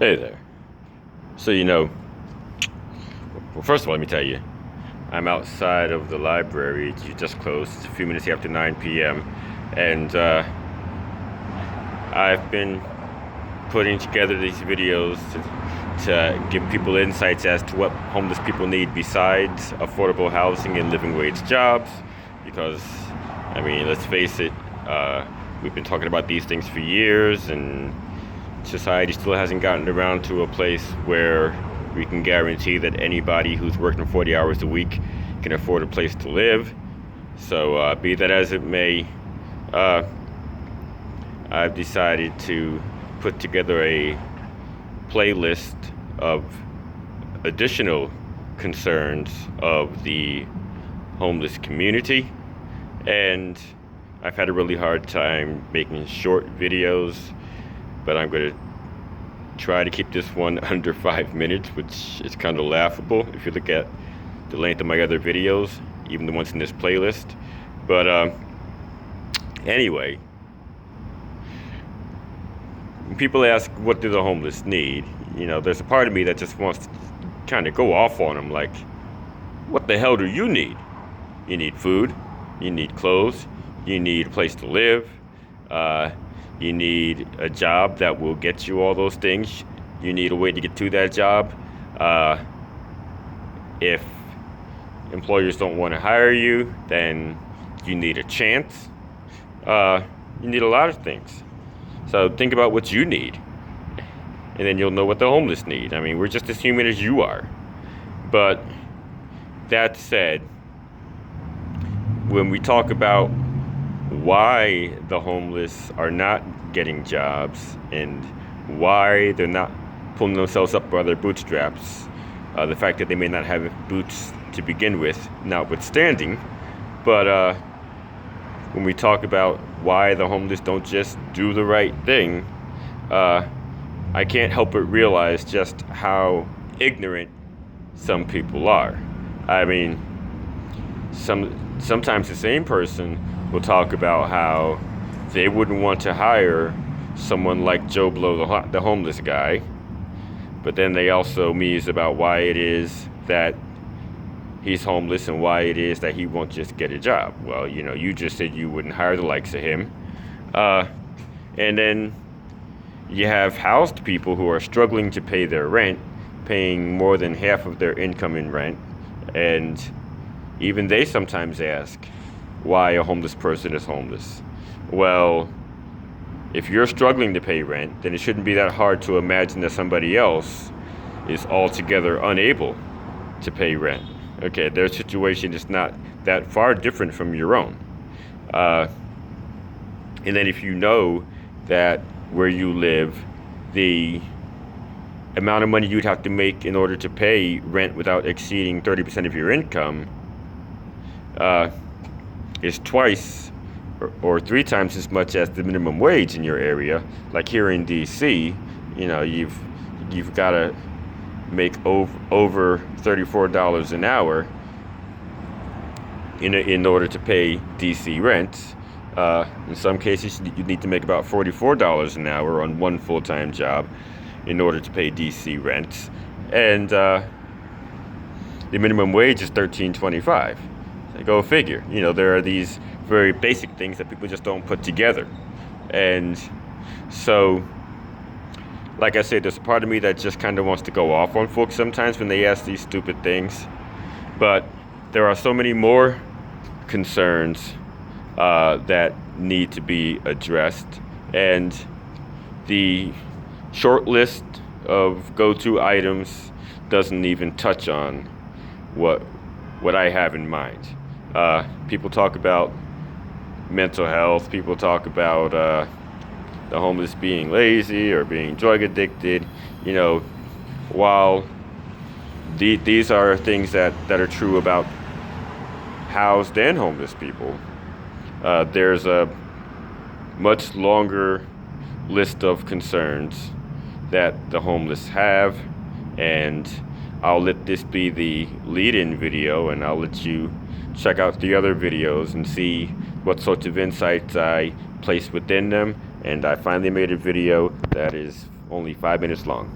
Hey there. So, well, first of all, let me tell you, I'm outside of the library. It just closed. It's a few minutes after 9 p.m. And I've been putting together these videos to give people insights as to what homeless people need besides affordable housing and living wage jobs. Because, I mean, let's face it, we've been talking about these things for years, and society still hasn't gotten around to a place where we can guarantee that anybody who's working 40 hours a week can afford a place to live. So, be that as it may, uh, I've decided to put together a playlist of additional concerns of the homeless community. And I've had a really hard time making short videos, but I'm going to try to keep this one under 5 minutes, which is kind of laughable if you look at the length of my other videos, even the ones in this playlist. But anyway, when people ask, what do the homeless need? There's a part of me that just wants to kind of go off on them, like, what the hell do you need? You need food, you need clothes, you need a place to live, you need a job that will get you all those things. You need a way to get to that job. If employers don't want to hire you, then you need a chance. You need a lot of things. So think about what you need, and then you'll know what the homeless need. I mean, we're just as human as you are. But that said, when we talk about why the homeless are not getting jobs and why they're not pulling themselves up by their bootstraps, the fact that they may not have boots to begin with, notwithstanding, but when we talk about why the homeless don't just do the right thing, I can't help but realize just how ignorant some people are. I mean, sometimes the same person will talk about how they wouldn't want to hire someone like Joe Blow, the homeless guy, but then they also muse about why it is that he's homeless and why it is that he won't just get a job. Well, you just said you wouldn't hire the likes of him. And then you have housed people who are struggling to pay their rent, paying more than half of their income in rent, and even they sometimes ask why a homeless person is homeless. Well, if you're struggling to pay rent, then it shouldn't be that hard to imagine that somebody else is altogether unable to pay rent. Okay, their situation is not that far different from your own. And then if you know that where you live, the amount of money you'd have to make in order to pay rent without exceeding 30% of your income is twice or three times as much as the minimum wage in your area. Like here in DC, you've got to make over $34 an hour in order to pay DC rent. In some cases, you need to make about $44 an hour on one full-time job in order to pay DC rent, and the minimum wage is $13.25. So go figure. There are these very basic things that people just don't put together, and so, like I said, there's a part of me that just kind of wants to go off on folks sometimes when they ask these stupid things, but there are so many more concerns that need to be addressed, and the short list of go-to items doesn't even touch on what I have in mind. People talk about mental health. People talk about the homeless being lazy or being drug addicted. While these are things that are true about housed and homeless people, there's a much longer list of concerns that the homeless have, and I'll let this be the lead-in video, and I'll let you check out the other videos and see what sorts of insights I place within them. And I finally made a video that is only 5 minutes long.